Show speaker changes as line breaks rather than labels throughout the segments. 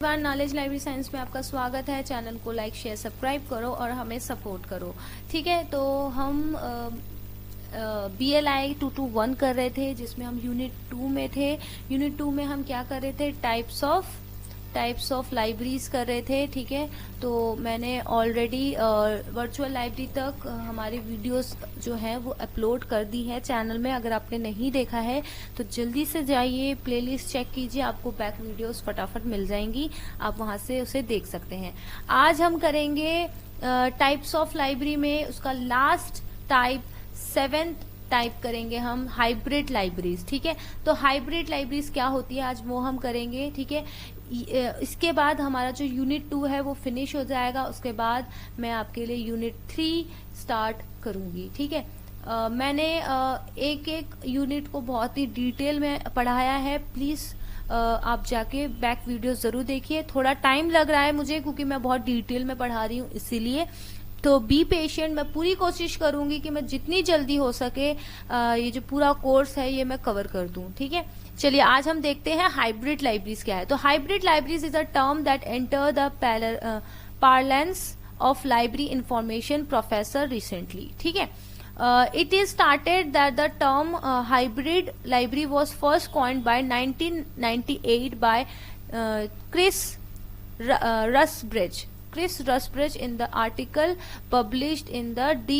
Knowledge library science में आपका स्वागत है। चैनल को लाइक शेयर सब्सक्राइब करो और हमें सपोर्ट करो। ठीक है, तो हम BLI 221 कर रहे थे, जिसमें हम यूनिट 2 में थे। यूनिट 2 में हम क्या कर रहे थे, टाइप्स ऑफ लाइब्रेरीज कर रहे थे। ठीक है, तो मैंने ऑलरेडी वर्चुअल लाइब्रेरी तक हमारी वीडियोस जो है वो अपलोड कर दी है चैनल में। अगर आपने नहीं देखा है तो जल्दी से जाइए, प्लेलिस्ट चेक कीजिए, आपको बैक वीडियोस फटाफट मिल जाएंगी, आप वहां से उसे देख सकते हैं। आज हम करेंगे टाइप्स ऑफ लाइब्रेरी में उसका लास्ट टाइप, 7th टाइप करेंगे हम, हाइब्रिड लाइब्रेरीज। ठीक है, तो हाइब्रिड लाइब्रेरीज क्या होती है आज वो हम करेंगे। ठीक है, इसके बाद हमारा जो यूनिट 2 है वो फिनिश हो जाएगा। उसके बाद मैं आपके लिए यूनिट 3 स्टार्ट करूंगी। ठीक है, मैंने एक एक यूनिट को बहुत ही डिटेल में पढ़ाया है। प्लीज आप जाके बैक वीडियो जरूर देखिए। थोड़ा टाइम लग रहा है मुझे क्योंकि मैं बहुत डिटेल में पढ़ा रही हूँ, इसीलिए तो बी पेशेंट। मैं पूरी कोशिश करूंगी कि मैं जितनी जल्दी हो सके ये जो पूरा कोर्स है ये मैं कवर कर दूं। ठीक है, चलिए आज हम देखते हैं हाइब्रिड लाइब्रेरीज क्या है। तो hybrid libraries is a term that enter the parlance of library information professor recently. ठीक है, it is stated that the term hybrid library was first coined by 1998 by Chris Rusbridge in the article published in the D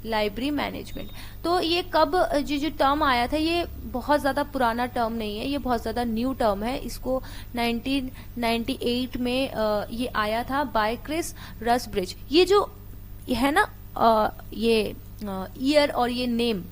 library management. तो ये कब जो term आया था, ये बहुत ज्यादा पुराना टर्म नहीं है, ये बहुत ज्यादा न्यू टर्म है। इसको 1998 में ये आया था बाय क्रिस रसब्रिज। ये जो है ना ये ईयर और ये नेम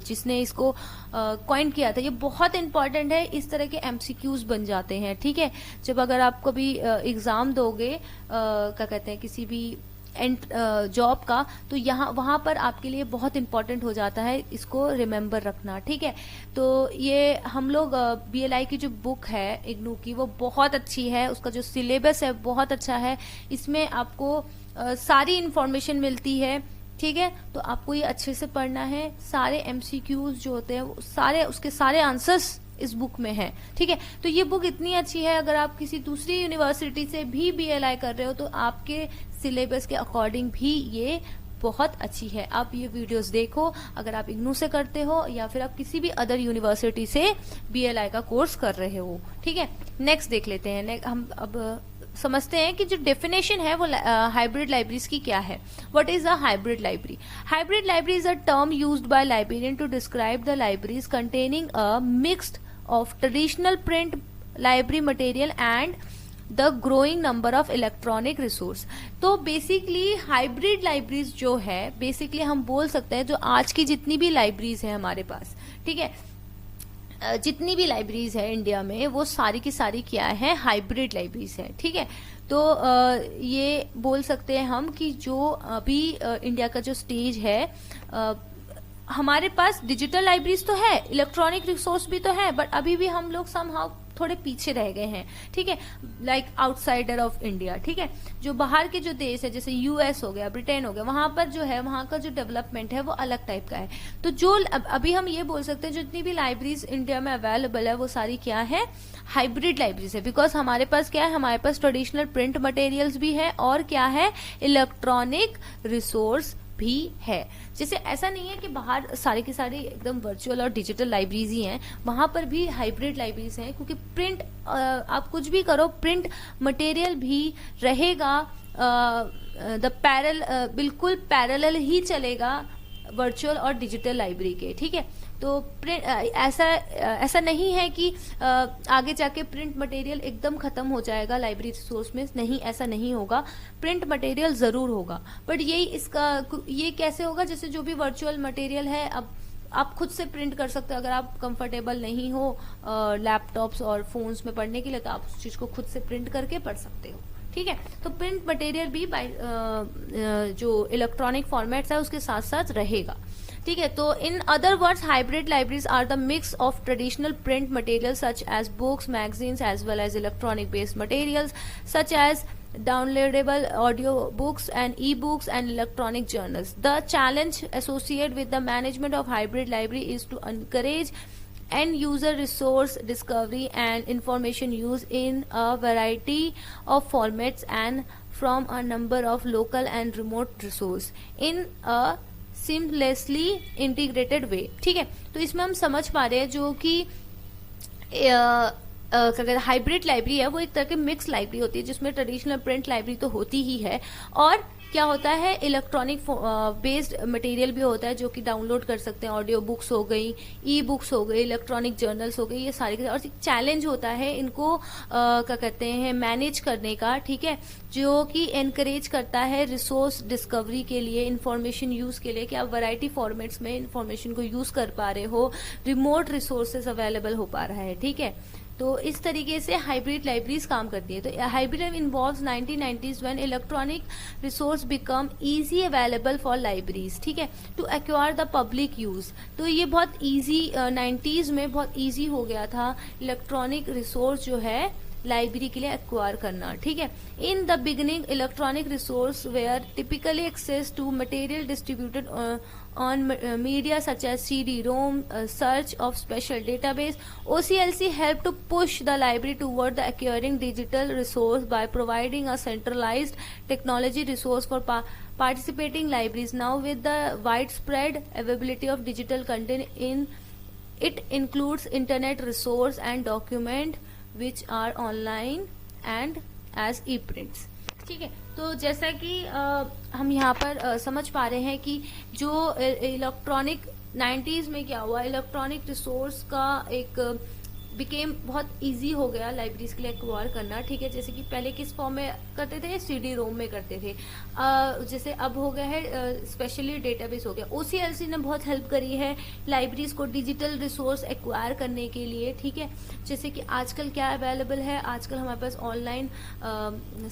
जिसने इसको कॉइन किया था, ये बहुत इंपॉर्टेंट है। इस तरह के एमसीक्यूज बन जाते हैं। ठीक है, जब अगर आप कभी एग्जाम दोगे क्या कहते हैं किसी भी जॉब का, तो यहाँ वहां पर आपके लिए बहुत इंपॉर्टेंट हो जाता है, इसको रिमेम्बर रखना। ठीक है, तो ये हम लोग BLI की जो बुक है इग्नू की, वो बहुत अच्छी है। उसका जो सिलेबस है बहुत अच्छा है, इसमें आपको सारी इंफॉर्मेशन मिलती है। ठीक है, तो आपको ये अच्छे से पढ़ना है। सारे MCQs जो होते हैं वो सारे, उसके सारे आंसर्स इस बुक में है। ठीक है, तो ये बुक इतनी अच्छी है, अगर आप किसी दूसरी यूनिवर्सिटी से भी BLI कर रहे हो तो आपके सिलेबस के अकॉर्डिंग भी ये बहुत अच्छी है। आप ये वीडियोस देखो, अगर आप इग्नू से करते हो या फिर आप किसी भी अदर यूनिवर्सिटी से BLI का कोर्स कर रहे हो। ठीक है, नेक्स्ट देख लेते हैं। हम अब समझते हैं कि जो डेफिनेशन है वो हाइब्रिड लाइब्रेरीज की क्या है। What is a hybrid library? Hybrid library is a term used by librarian to describe the libraries containing a mixed of traditional print library material and the growing number of electronic resource. तो basically hybrid libraries जो है, basically हम बोल सकते हैं जो आज की जितनी भी लाइब्रेरीज है हमारे पास, ठीक है, जितनी भी लाइब्रेरीज है इंडिया में, वो सारी की सारी क्या है, हाइब्रिड लाइब्रेरीज है। ठीक है, तो ये बोल सकते हैं हम कि जो अभी इंडिया का जो स्टेज है, हमारे पास डिजिटल लाइब्रेरीज तो है, इलेक्ट्रॉनिक रिसोर्स भी तो है, बट अभी भी हम लोग समहाउ थोड़े पीछे रह गए हैं। ठीक है, लाइक आउटसाइडर ऑफ इंडिया। ठीक है, जो बाहर के जो देश है जैसे US हो गया, ब्रिटेन हो गया, वहां पर जो है वहां का जो डेवलपमेंट है वो अलग टाइप का है। तो जो अभी हम ये बोल सकते हैं जितनी भी लाइब्रेरीज इंडिया में अवेलेबल है वो सारी क्या है, हाइब्रिड लाइब्रेरीज है। बिकॉज हमारे पास क्या है, हमारे पास ट्रेडिशनल प्रिंट मटेरियल्स भी है और क्या है, इलेक्ट्रॉनिक रिसोर्स भी है। जैसे ऐसा नहीं है कि बाहर सारे के सारे एकदम वर्चुअल और डिजिटल लाइब्रेरीज ही हैं, वहां पर भी हाइब्रिड लाइब्रेरीज हैं, क्योंकि प्रिंट आप कुछ भी करो, प्रिंट मटेरियल भी रहेगा, बिल्कुल पैरेलल ही चलेगा वर्चुअल और डिजिटल लाइब्रेरी के। ठीक है, तो प्रिंट ऐसा नहीं है कि आगे जाके प्रिंट मटेरियल एकदम खत्म हो जाएगा लाइब्रेरी रिसोर्स में, नहीं, ऐसा नहीं होगा। प्रिंट मटेरियल जरूर होगा, बट ये कैसे होगा, जैसे जो भी वर्चुअल मटेरियल है, अब आप खुद से प्रिंट कर सकते हो। अगर आप कंफर्टेबल नहीं हो लैपटॉप्स और फोन्स में पढ़ने के लिए, तो आप उस चीज को खुद से प्रिंट करके पढ़ सकते हो। ठीक है, तो प्रिंट मटेरियल भी जो इलेक्ट्रॉनिक फॉर्मेट्स है उसके साथ साथ रहेगा। ठीक है, तो in other words hybrid libraries are the mix of traditional print material such as books, magazines as well as electronic based materials such as downloadable audio books and e-books and electronic journals. The challenge associated with the management of hybrid library is to encourage end user resource discovery and information use in a variety of formats and from a number of local and remote resource in a seamlessly integrated way। ठीक है, तो इसमें हम समझ पा रहे हैं जो कि क्या कहते हैं हाइब्रिड लाइब्रेरी है, वो एक तरह की मिक्स लाइब्रेरी होती है जिसमें ट्रेडिशनल प्रिंट लाइब्रेरी तो होती ही है, और क्या होता है इलेक्ट्रॉनिक बेस्ड मटेरियल भी होता है जो कि डाउनलोड कर सकते हैं। ऑडियो बुक्स हो गई, ई बुक्स हो गई, इलेक्ट्रॉनिक जर्नल्स हो गई, ये सारी। और एक चैलेंज होता है इनको क्या कहते हैं मैनेज करने का, ठीक है, जो कि एनकरेज करता है रिसोर्स डिस्कवरी के लिए, इंफॉर्मेशन यूज के लिए, कि आप वैरायटी फॉर्मेट्स में इंफॉर्मेशन को यूज कर पा रहे हो, रिमोट रिसोर्सेज अवेलेबल हो पा रहा है। ठीक है, तो इस तरीके से हाइब्रिड लाइब्रेरीज काम करती है। तो hybrid involves 1990s when electronic resource become easy available for libraries, ठीक है, to acquire the public use. तो ये बहुत इजी 90s में बहुत इजी हो गया था इलेक्ट्रॉनिक रिसोर्स जो है लाइब्रेरी के लिए एक्वायर करना। ठीक है, in the beginning electronic resource were typically access to material distributed on media such as CD-ROM, search of special database. OCLC helped to push the library toward the acquiring digital resource by providing a centralized technology resource for participating libraries. Now with the widespread availability of digital content in it includes internet resource and document which are online and as e-prints। ठीक है, तो जैसा कि हम यहाँ पर समझ पा रहे हैं कि जो इलेक्ट्रॉनिक 90s में क्या हुआ, इलेक्ट्रॉनिक रिसोर्स का एक बिकेम बहुत इजी हो गया लाइब्रेरीज के लिए एक्वायर करना। ठीक है, जैसे कि पहले किस फॉर्म में करते थे, CD-ROM में करते थे, जैसे अब हो गया है स्पेशली डेटाबेस हो गया। OCLC ने बहुत हेल्प करी है लाइब्रेरीज को डिजिटल रिसोर्स एक्वायर करने के लिए। ठीक है, जैसे कि आजकल क्या अवेलेबल है, आजकल हमारे पास ऑनलाइन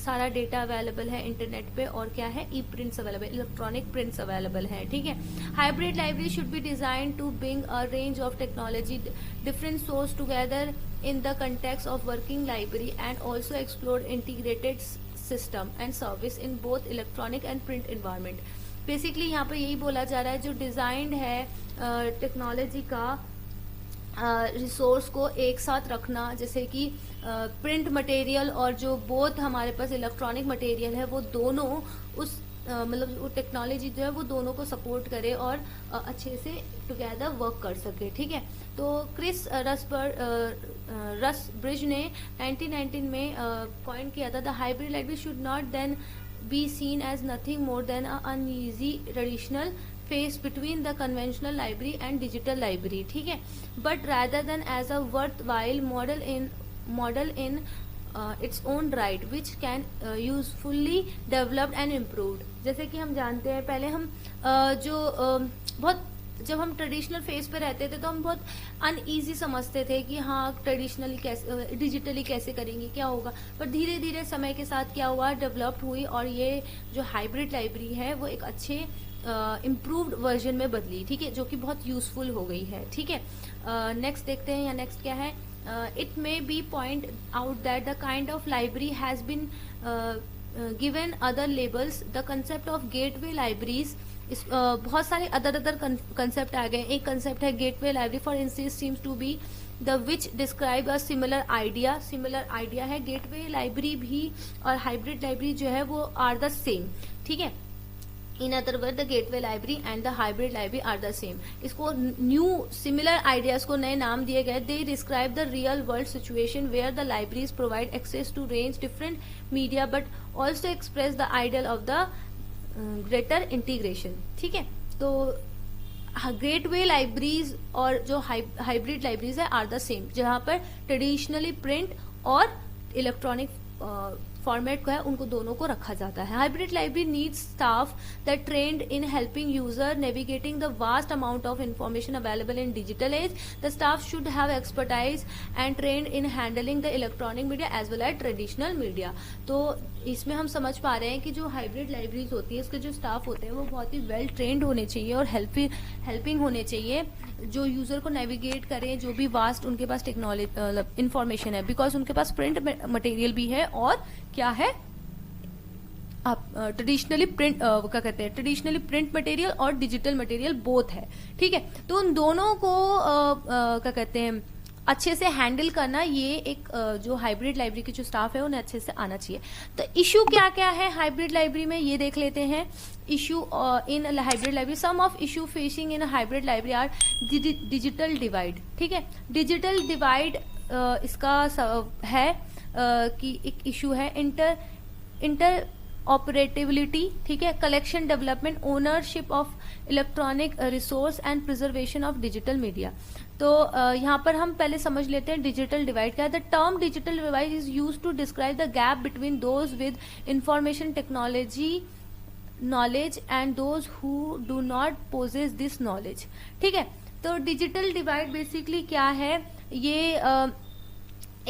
सारा डेटा अवेलेबल है इंटरनेट पे, और क्या है e prints available, electronic prints available है। ठीक है, hybrid library should be design to bring a range of technology different source together in the context of working library and also explore integrated system and service in both electronic and print environment। Basically यहाँ पे यही बोला जा रहा है जो designed है technology का रिसोर्स को एक साथ रखना, जैसे कि प्रिंट मटेरियल और जो बोथ हमारे पास इलेक्ट्रॉनिक मटेरियल है वो दोनों उस मतलब वो टेक्नोलॉजी जो है वो दोनों को सपोर्ट करे और अच्छे से टुगेदर वर्क कर सके। ठीक है, तो क्रिस रसब्रिज ने 1919 में पॉइंट किया था, the hybrid library should not then be seen as nothing more than a uneasy traditional face between the conventional library and digital library. ठीक है, but rather than as a worthwhile model in its own right which can usefully developed and improved. जैसे कि हम जानते हैं पहले हम बहुत जब हम ट्रेडिशनल फेस पे रहते थे तो हम बहुत अनईजी समझते थे कि हाँ ट्रेडिशनली कैसे डिजिटली कैसे करेंगे, क्या होगा, पर धीरे धीरे समय के साथ क्या हुआ, डेवलप्ड हुई, और ये जो हाइब्रिड लाइब्रेरी है वो एक अच्छे इम्प्रूव्ड वर्जन में बदली। ठीक है, जो कि बहुत यूजफुल हो गई है। ठीक है, नेक्स्ट देखते हैं, या नेक्स्ट क्या है, it may be point out that the kind of library has been given other labels। the concept of gateway libraries बहुत सारे अदर कंसेप्ट आ गए। एक कंसेप्ट है gateway library, for instance seems to be the which describe a similar idea है। Gateway library भी और hybrid library जो है वो आर द सेम। ठीक है, in other word the gateway library and the hybrid library are the same. इसको new similar ideas को नए नाम दिए गए। They describe the real world situation where the libraries provide access to range different media but also express the ideal of the greater integration. ठीक है, तो gateway libraries और जो हाइब्रिड लाइब्रेरीज है आर द सेम, जहां पर traditionally print और electronic format को है उनको दोनों को रखा जाता है। Hybrid library needs staff that trained in helping user navigating the vast amount of information available in digital age. The staff should have expertise and trained in handling the electronic media as well as traditional media. तो इसमें हम समझ पा रहे हैं कि जो hybrid libraries होती है उसके जो स्टाफ होते हैं वो बहुत ही वेल ट्रेन्ड होने चाहिए और हेल्पिंग होने चाहिए, जो यूजर को नेविगेट करें जो भी वास्ट उनके पास टेक्नोलॉजी इंफॉर्मेशन है, बिकॉज उनके पास प्रिंट मटेरियल भी है और क्या है आप ट्रेडिशनली प्रिंट क्या कहते हैं, ट्रेडिशनली प्रिंट मटेरियल और डिजिटल मटेरियल बोथ है, ठीक है। तो उन दोनों को क्या कहते हैं अच्छे से हैंडल करना, ये एक जो हाइब्रिड लाइब्रेरी के जो स्टाफ है उन्हें अच्छे से आना चाहिए। तो इशू क्या क्या है हाइब्रिड लाइब्रेरी में, ये देख लेते हैं। Issue in hybrid library, some of issue facing in hybrid library are digital divide, ठीक है। डिजिटल डिवाइड इसका है कि एक इशू है इंटर ऑपरेटिबिलिटी, ठीक है, collection development, ownership of electronic resource and preservation of digital media. तो यहाँ पर हम पहले समझ लेते हैं डिजिटल डिवाइड क्या है। The term digital divide is used to describe the gap between those with information technology knowledge and those who do not possess this knowledge, ठीक है। तो डिजिटल डिवाइड बेसिकली क्या है, ये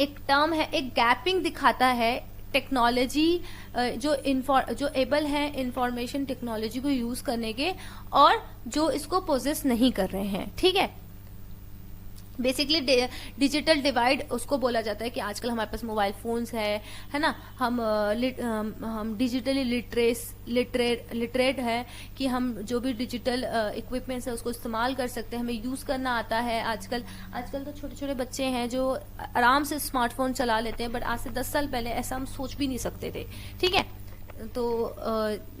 एक टर्म है, एक गैपिंग दिखाता है टेक्नोलॉजी जो एबल है इंफॉर्मेशन टेक्नोलॉजी को यूज करने के, और जो इसको पोजेस नहीं कर रहे हैं, ठीक है। बेसिकली डिजिटल डिवाइड उसको बोला जाता है कि आजकल हमारे पास मोबाइल फोन्स है ना, हम डिजिटली लिटरेट है कि हम जो भी डिजिटल इक्विपमेंट्स है उसको इस्तेमाल कर सकते हैं, हमें यूज करना आता है। आजकल तो छोटे छोटे बच्चे हैं जो आराम से स्मार्टफोन चला लेते हैं, बट आज से 10 साल पहले ऐसा हम सोच भी नहीं सकते थे, ठीक है। तो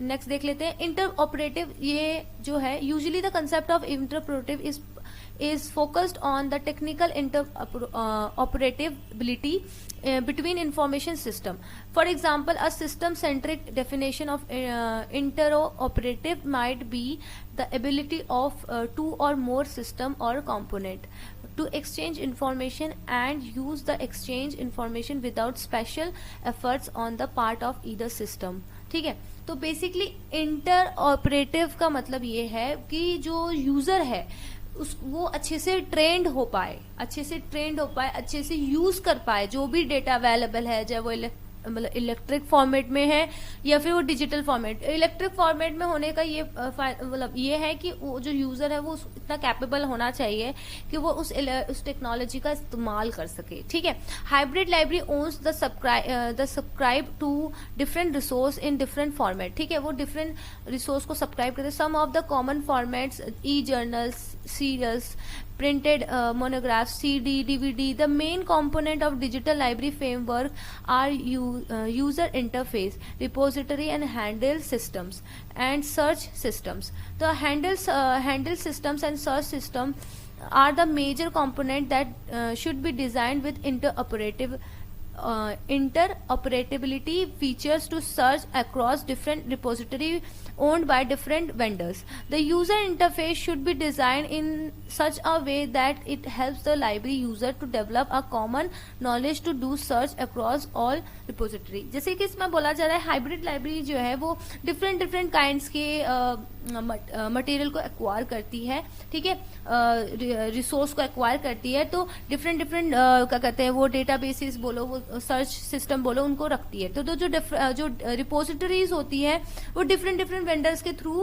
नेक्स्ट देख लेते हैं इंटर ऑपरेटिव। ये जो है usually the concept of interoperative is focused on the technical interoperability between information system. For example, a system-centric definition of interoperative might be the ability of two or more system or component to exchange information and use the exchange information without special efforts on the part of either system, ठीक है। तो basically inter operative का मतलब ये है कि जो user है वो अच्छे से ट्रेंड हो पाए, अच्छे से यूज कर पाए जो भी डेटा अवेलेबल है, चाहे वो मतलब इलेक्ट्रिक फॉर्मेट में है या फिर वो डिजिटल फॉर्मेट। इलेक्ट्रिक फॉर्मेट में होने का ये मतलब ये है कि वो जो यूजर है वो इतना कैपेबल होना चाहिए कि वो उस टेक्नोलॉजी का इस्तेमाल कर सके, ठीक है। Hybrid library owns the subscribe to different resource in different format, ठीक है। वो डिफरेंट रिसोर्स को सब्सक्राइब करते हैं। Some of the common formats e journals, serials, printed monographs, CD, DVD. The main component of digital library framework are user interface, repository and handle systems and search systems. The handle systems and search system are the major component that should be designed with interoperability features to search across different repository owned by different vendors. The user interface should be designed in such a way that it helps the library user to develop a common knowledge to do search across all repository. जैसे कि इसमें बोला जा रहा है hybrid library जो है वो डिफरेंट काइंड्स के मटेरियल को एक्वायर करती है, ठीक है, रिसोर्स को एक्वायर करती है। तो डिफरेंट क्या कहते हैं वो डेटाबेसेस बोलो, वो सर्च सिस्टम बोलो, उनको रखती है। तो जो रिपोजिटरीज होती है वो डिफरेंट वेंडर्स के थ्रू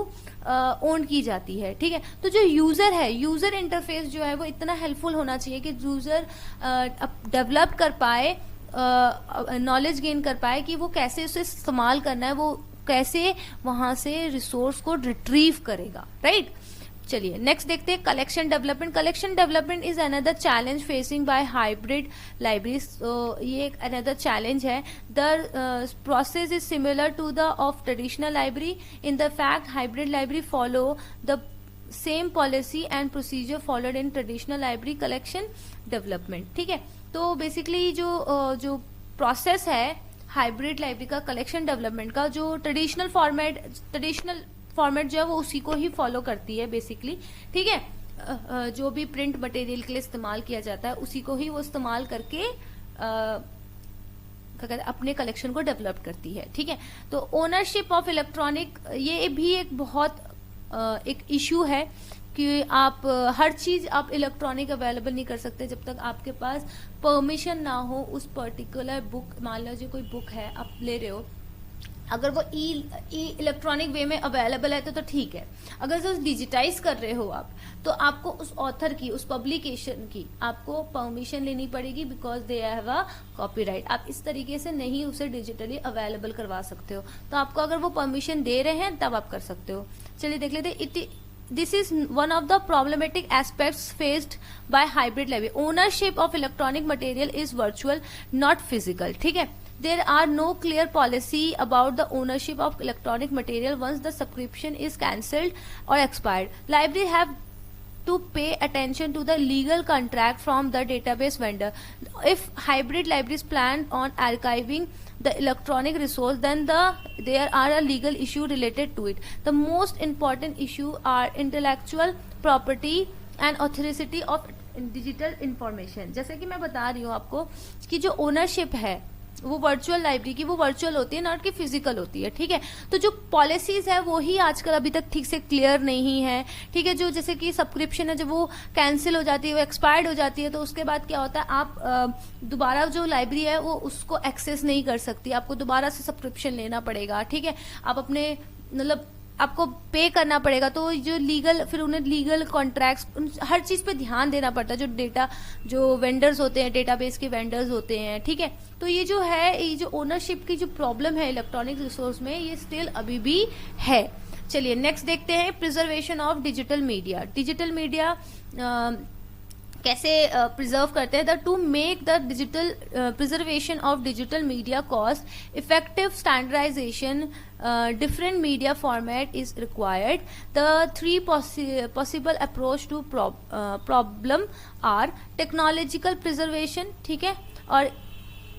ओन की जाती है, ठीक है। तो जो यूजर है, यूजर इंटरफेस जो है वो इतना हेल्पफुल होना चाहिए कि यूजर डेवलप कर पाए, नॉलेज गेन कर पाए कि वो कैसे उसे इस्तेमाल करना है, वो कैसे वहां से रिसोर्स को रिट्रीव करेगा, राइट। चलिए नेक्स्ट देखते हैं collection development. Collection development is another challenge facing by hybrid libraries. तो ये एक अनदर चैलेंज है। The process is similar to the of traditional library in the fact hybrid library follow the same policy and procedure followed in traditional library collection development, ठीक है। तो basically जो process है hybrid library का collection development का, जो traditional format जो है वो उसी को ही फॉलो करती है बेसिकली, ठीक है। जो भी प्रिंट मटेरियल के लिए इस्तेमाल किया जाता है उसी को ही वो इस्तेमाल करके अपने कलेक्शन को डेवलप करती है, ठीक है। तो ओनरशिप ऑफ इलेक्ट्रॉनिक, ये भी एक बहुत एक इश्यू है कि आप हर चीज आप इलेक्ट्रॉनिक अवेलेबल नहीं कर सकते जब तक आपके पास परमिशन ना हो उस पर्टिकुलर बुक। मान लीजिए कोई बुक है आप ले रहे हो, अगर वो इलेक्ट्रॉनिक वे में अवेलेबल है तो ठीक है। अगर जो डिजिटाइज कर रहे हो आप, तो आपको उस ऑथर की, उस पब्लिकेशन की आपको परमिशन लेनी पड़ेगी, because they have a copyright. आप इस तरीके से नहीं उसे डिजिटली अवेलेबल करवा सकते हो। तो आपको अगर वो परमिशन दे रहे हैं तब आप कर सकते हो। चलिए देख लेते। This is one of the problematic aspects faced by hybrid library. Ownership of electronic material is virtual, not physical. ठीक है, there are no clear policy about the ownership of electronic material once the subscription is cancelled or expired. Library have to pay attention to the legal contract from the database vendor. If hybrid libraries plan on archiving the electronic resource, then there are a legal issue related to it. The most important issue are intellectual property and authority of digital information. जैसे कि मैं बता रही हूँ आपको कि जो ownership है वो वर्चुअल लाइब्रेरी की, वो वर्चुअल होती है, नॉट कि फिजिकल होती है। ठीक है, तो जो पॉलिसीज है वो ही आजकल अभी तक ठीक से क्लियर नहीं है। ठीक है, जो जैसे कि सब्सक्रिप्शन है, जब वो कैंसिल हो जाती है, वो एक्सपायर्ड हो जाती है, तो उसके बाद क्या होता है, आप दोबारा जो लाइब्रेरी है वो उसको एक्सेस नहीं कर सकती, आपको दोबारा से सब्सक्रिप्शन लेना पड़ेगा। ठीक है, आप अपने मतलब आपको पे करना पड़ेगा। तो जो लीगल, फिर उन्हें लीगल कॉन्ट्रैक्ट्स, हर चीज पे ध्यान देना पड़ता है। जो डेटा, जो वेंडर्स होते हैं, डेटाबेस के वेंडर्स होते हैं। ठीक है, तो ये जो है, ये जो ओनरशिप की जो प्रॉब्लम है इलेक्ट्रॉनिक रिसोर्स में, ये स्टिल अभी भी है। चलिए नेक्स्ट देखते हैं, preservation of digital media. Digital media कैसे प्रिजर्व करते हैं। The to make the digital preservation of digital media cost effective standardization different media format is required. The three possible approach to problem are technological preservation, ठीक है, और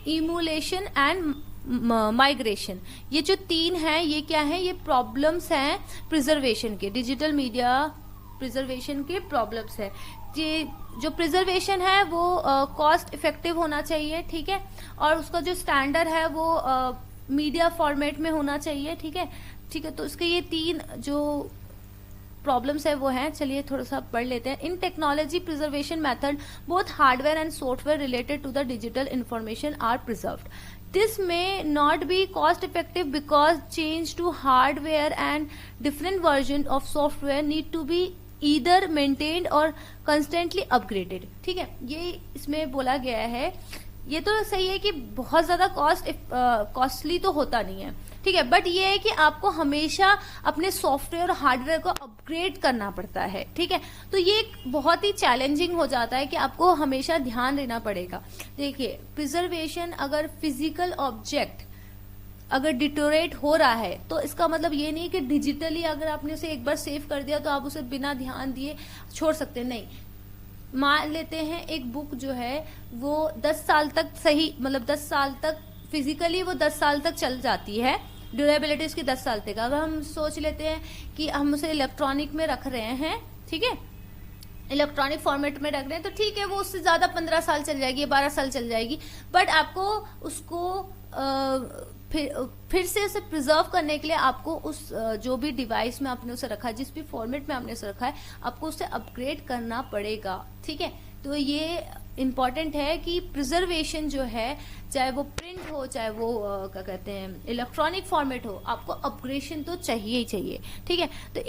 emulation and migration. ये जो तीन हैं, ये क्या है, ये प्रॉब्लम्स हैं प्रिजर्वेशन के, डिजिटल मीडिया प्रिजर्वेशन के प्रॉब्लम्स है। ये जो प्रिजर्वेशन है वो कॉस्ट इफेक्टिव होना चाहिए। ठीक है, और उसका जो स्टैंडर्ड है वो मीडिया फॉर्मेट में होना चाहिए। ठीक है, ठीक है, तो इसके ये तीन जो प्रॉब्लम्स है वो हैं। चलिए थोड़ा सा पढ़ लेते हैं। In technology preservation method both hardware and software related to the digital information are preserved. This may not be cost effective because change to hardware and different version of software need to be either maintained or constantly upgraded. ठीक है, ये इसमें बोला गया है। ये तो सही है कि बहुत ज्यादा कॉस्टली तो होता नहीं है, ठीक है, बट ये है कि आपको हमेशा अपने सॉफ्टवेयर और हार्डवेयर को अपग्रेड करना पड़ता है। ठीक है, तो ये एक बहुत ही चैलेंजिंग हो जाता है कि आपको हमेशा ध्यान देना पड़ेगा। देखिए, प्रिजर्वेशन, अगर फिजिकल ऑब्जेक्ट अगर डिटोरेट हो रहा है तो इसका मतलब ये नहीं कि डिजिटली अगर आपने उसे एक बार सेव कर दिया तो आप उसे बिना ध्यान दिए छोड़ सकते, नहीं। मान लेते हैं एक बुक जो है वो 10 साल तक सही, मतलब 10 साल तक फिजिकली वो 10 साल तक चल जाती है, ड्यूरेबिलिटी उसकी 10 साल तक। अगर हम सोच लेते हैं कि हम उसे इलेक्ट्रॉनिक में रख रहे हैं, ठीक है, इलेक्ट्रॉनिक फॉर्मेट में रख रहे हैं, तो ठीक है वो उससे ज्यादा 15 साल चल जाएगी, 12 साल चल जाएगी, बट आपको उसको फिर से उसे प्रिजर्व करने के लिए आपको उस जो भी डिवाइस में आपने उसे रखा है, जिस भी फॉर्मेट में आपने उसे रखा है, आपको उसे अपग्रेड करना पड़ेगा। ठीक है, तो ये इम्पॉर्टेंट है कि प्रिजर्वेशन जो है, चाहे वो प्रिंट हो, चाहे वो क्या कहते हैं इलेक्ट्रॉनिक फॉर्मेट हो, आपको अपग्रेडेशन तो चाहिए ही चाहिए। ठीक है, तो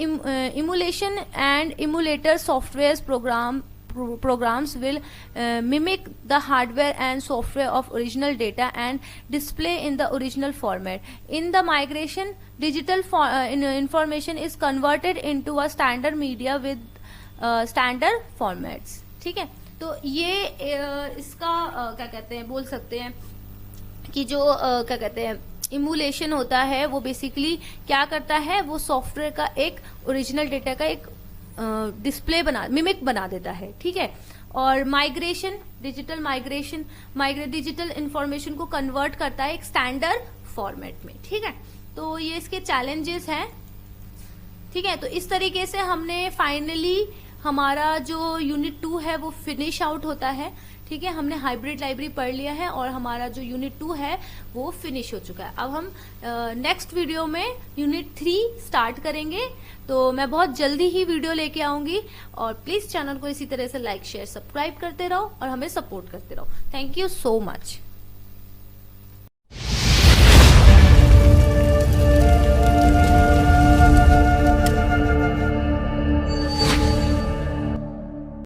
emulation and emulator software programs will mimic the hardware and software of original data and display in the original format. In the migration, digital information is converted into a standard media with standard formats. ठीक है, तो ये इसका क्या कहते हैं, बोल सकते हैं कि जो क्या कहते हैं इमुलेशन होता है वो बेसिकली क्या करता है, वो सॉफ्टवेयर का एक ओरिजिनल डेटा का एक डिस्प्ले मिमिक बना देता है। ठीक है, और migration, digital migration digital information को कन्वर्ट करता है एक स्टैंडर्ड फॉर्मेट में। ठीक है, तो ये इसके चैलेंजेस हैं। ठीक है, तो इस तरीके से हमने फाइनली हमारा जो यूनिट 2 है वो फिनिश आउट होता है। ठीक है, हमने हाइब्रिड लाइब्रेरी पढ़ लिया है और हमारा जो यूनिट 2 है वो फिनिश हो चुका है। अब हम नेक्स्ट वीडियो में यूनिट 3 स्टार्ट करेंगे, तो मैं बहुत जल्दी ही वीडियो लेके आऊंगी। और प्लीज चैनल को इसी तरह से लाइक शेयर सब्सक्राइब करते रहो और हमें सपोर्ट करते रहो। Thank you so much.